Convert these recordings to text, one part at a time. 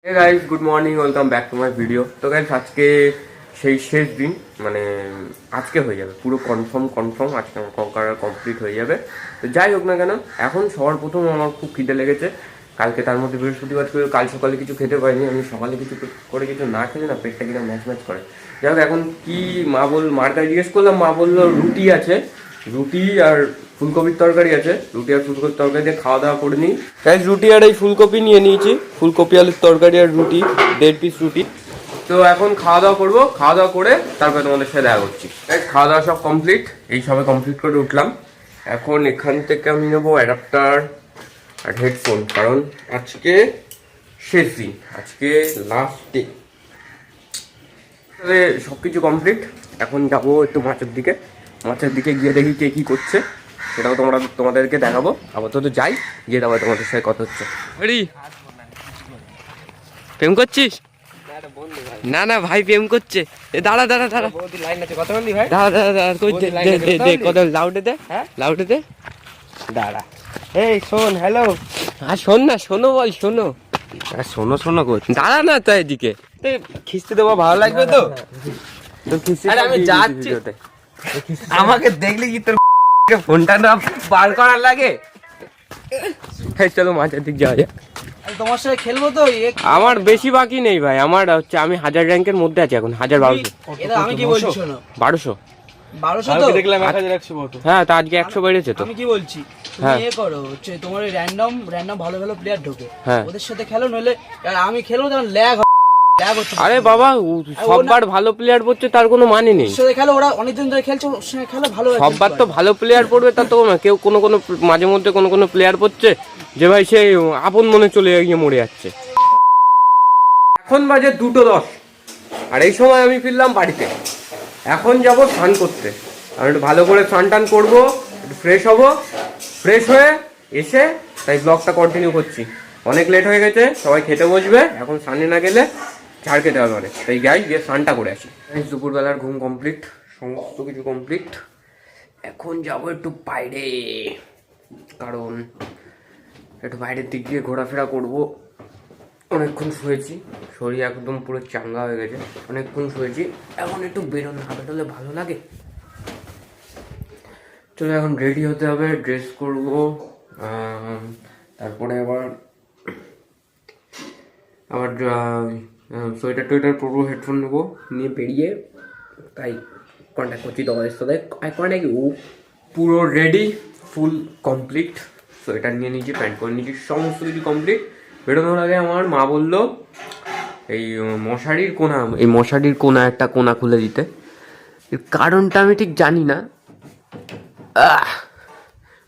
Hey guys good morning welcome back to my video. তো guys আজকে সেই শেষ দিন, মানে আজকে হয়ে যাবে পুরো কনফার্ম আজকে আমার কঙ্কার কমপ্লিট হয়ে যাবে। তো যাই হোক না কেন, এখন সবার প্রথম আমার খুব খিদে লেগেছে। কালকে তার মধ্যে বৃহস্পতিবার ছিল, কাল সকালে কিছু খেতে পারিনি। আমি সকালে কিছু করে কিছু না খেলে না পেটটা কিনা ম্যাচ করে। যাই হোক এখন কি মার কাছে জিজ্ঞেস করলাম, মা বললো রুটি আছে, রুটি আর ফুলকপির তরকারি আছে, রুটি আর ফুলকপির তরকারি দিয়ে খাওয়া দাওয়া করে নিই। গাইস রুটি আর এই ফুলকপি নিয়ে নিয়েছি, ফুলকপি আলুর তরকারি আর রুটি 1.5 পিস রুটি। তো এখন খাওয়া দাওয়া করবো, খাওয়া দাওয়া করে তারপরে তোমাদের সাথে দেখা করছি। গাইস খাওয়া দাওয়া সব কমপ্লিট, এই সবে কমপ্লিট করে উঠলাম। এখন এখান থেকে আমি নেবো অ্যাডাপ্টার আর হেডফোন, কারণ আজকে শেষ দিন, আজকে লাস্ট ডে। তবে সব কিছু কমপ্লিট। এখন যাবো একটু মাছের দিকে গিয়ে দেখি কে কী করছে, সেটাও তোমাদেরকে দেখাবো। আপাতত যাই, গিয়ে তারপরে তোমাদের সাথে কথা হচ্ছে। প্রেম করছিস? না না ভাই প্রেম করছে। দাঁড়া দাঁড়া দাঁড়া, লাউডে দে, লাউডে দে, দাঁড়া। এই শোন, হ্যালো। আর শোন না, শোনো বল, শোনো। শোনো করছি, দাঁড়া না তো এদিকে খিস্তি দেবো, ভালো লাগবে তো। আমি যাচ্ছি, আমাকে দেখলে কি তোর ফোনটা না বার করার লাগে? চলো মাছের দিক যাওয়া যাক। তোমার সাথে খেলবো তো। আমার বেশি বাকি নেই ভাই, আমার হচ্ছে আমি 1000 র্যাঙ্কের মধ্যে আছি এখন, 1000-1200। আমি কি বলছি শোনো, 1200 তো দেখলাম 1100 মতো। হ্যাঁ তা আজকে 100 বেড়েছে তো। আমি কি বলছি, তুমি এ করো, হচ্ছে তোমার র্যান্ডম ভালো প্লেয়ার ঢোকে, ওদের সাথে খেলো, নইলে আমি খেলবো তখন ল্যাগ হচ্ছে। আরে বাবা সববার ভালো প্লেয়ার পড়ছে তার কোনো মানে নেই। সাথে খেলো, ওরা অনেকদিন ধরে খেলছে, ওর সঙ্গে খেলো ভালো। সববার তো ভালো প্লেয়ার পড়বে তা তো না, কেউ কোনো মাঝে মধ্যে কোনো প্লেয়ার পড়ছে যে ভাই সে আপন মনে চলে গিয়ে মরে যাচ্ছে। এখন বাজে 2:10 আর এই সময় আমি ফিরলাম বাড়িতে। এখন যাব স্নান করতে, আমি একটু ভালো করে স্নান টান করবো, একটু ফ্রেশ হবো, ফ্রেশ হয়ে এসে তাই ব্লগটা কন্টিনিউ করছি। অনেক লেট হয়ে গেছে, সবাই খেতে বসবে, এখন স্নানে না গেলে ঝাড় খেতে হবে অনেক, তাই যাই গিয়ে স্নানটা করে আসি। দুপুরবেলার ঘুম কমপ্লিট, সমস্ত কিছু কমপ্লিট। এখন যাবো একটু বাইরে, কারণ একটু বাইরের দিক দিয়ে ঘোরাফেরা করবো। অনেকক্ষণ শুয়েছি, শরীর একদম পুরো চাঙ্গা হয়ে গেছে, অনেকক্ষণ শুয়েছি। এখন একটু বেরোনো হাঁটালে ভালো লাগে। চলো এখন রেডি হতে হবে, ড্রেস করবো, তারপরে আবার সোয়েটার টোয়েটার পরবো, হেডফোন নেবো, নিয়ে বেরিয়ে তাই কন্ট্যাক্ট করছি তোমাদের সাথে। কন্ট্যাক্ট পুরো রেডি, ফুল কমপ্লিট। সোয়েটার নিয়ে নিয়েছি, প্যান্ট করে নিয়েছি, সমস্ত কিছু কমপ্লিট। বেরোনোর আগে আমার মা বললো এই মশারির কোনা একটা কোনা খুলে দিতে। এর কারণটা আমি ঠিক জানি না,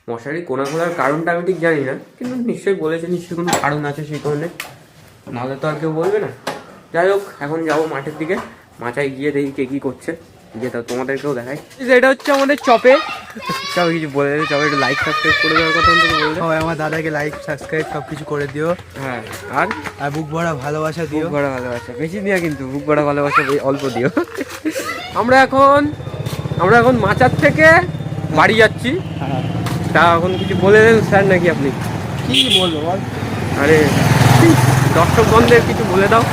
মশারির কোনা খোলার কারণটা আমি ঠিক জানি না, কিন্তু নিশ্চয়ই বলেছে, নিশ্চয়ই কোনো কারণ আছে সেই কারণে, নাহলে তো আর কেউ বলবে না। যাই হোক এখন যাবো মাঠের দিকে, মাচায় গিয়ে দেখি কে কী করছে, যেটা তোমাদেরকেও দেখাই। এটা হচ্ছে আমাদের চপে, সব কিছু বলে দেবে, চপে একটু লাইক সাবস্ক্রাইব করে দেওয়ার কথা বলতে সবাই আমার দাদাকে লাইক সাবস্ক্রাইব সব কিছু করে দিও। হ্যাঁ আর বুক ভরা ভালোবাসা দিও, বুক ভরা ভালোবাসা বেশি দিও, কিন্তু বুক ভরা ভালোবাসা অল্প দিও। আমরা এখন মাচার থেকে বাড়ি যাচ্ছি। তা এখন কিছু বলে দেন স্যার নাকি আপনি? কি বলবো বল? আরে দর্শক বন্ধের কিছু বলে দাও,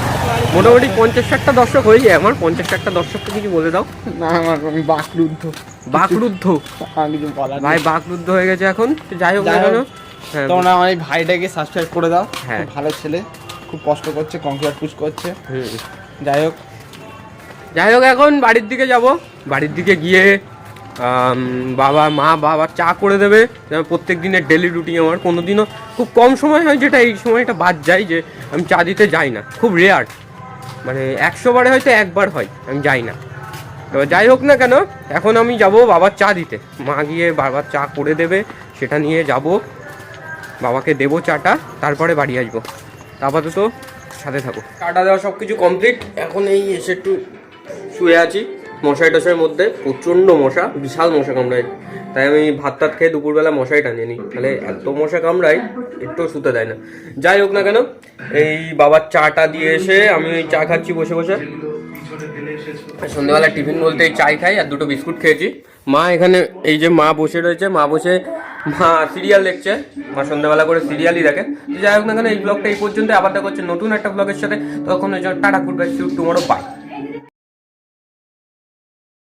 মোটামুটি 50-60টা দর্শক হয়ে যায় আমার, 50-60টা দর্শককে কিছু বলে দাও। না আমি বাকরুদ্ধ কিছু বলার ভাই, বাকরুদ্ধ হয়ে গেছে এখন। যাই হোক তোমরা আমার এই ভাইটাকে সাবস্ক্রাইব করে দাও, হ্যাঁ ভালো ছেলে, খুব কষ্ট করছে, কংক্রিট পুশ করছে। যাই হোক এখন বাড়ির দিকে যাব, বাড়ির দিকে গিয়ে বাবা চা করে দেবে। প্রত্যেক দিনের ডেলি রুটিন আমার, কোনোদিনও খুব কম সময় হয় যেটা এই সময়টা বাদ যায় যে আমি চা দিতে যাই না, খুব রেয়ার, মানে 100 বারে হয়তো একবার হয় আমি যাই না। তো যাই হোক না কেন, এখন আমি যাব বাবার চা দিতে, মা গিয়ে বাবার চা করে দেবে, সেটা নিয়ে যাব, বাবাকে দেবো চাটা, তারপরে বাড়ি আসবো। আপাতত সাথে থাকো। চাটা দেওয়া সব কিছু কমপ্লিট, এখন এই এসে একটু শুয়ে আছি মশারি টশারির মধ্যে, প্রচণ্ড মশা, বিশাল মশা কামড়ায়, তাই আমি ভাত টাত খেয়ে দুপুরবেলা মশারি টানিয়ে নিই, তাহলে এত মশা কামড়ায় একটু শুতে দেয় না। যাই হোক না কেন, এই বাবার চাটা দিয়ে এসে আমি ওই চা খাচ্ছি বসে বসে। সন্ধ্যেবেলা টিফিন বলতে এই চাই খাই আর 2টো বিস্কুট খেয়েছি। মা এখানে এই যে মা বসে রয়েছে, মা বসে মা সিরিয়াল দেখছে, মা সন্ধ্যাবেলা করে সিরিয়ালই দেখে। যাই হোক না কেন, এই ব্লগটা এই পর্যন্ত, আবার দেখা হচ্ছে নতুন একটা ব্লগের সাথে। তখন tata, good bye, see you tomorrow, by.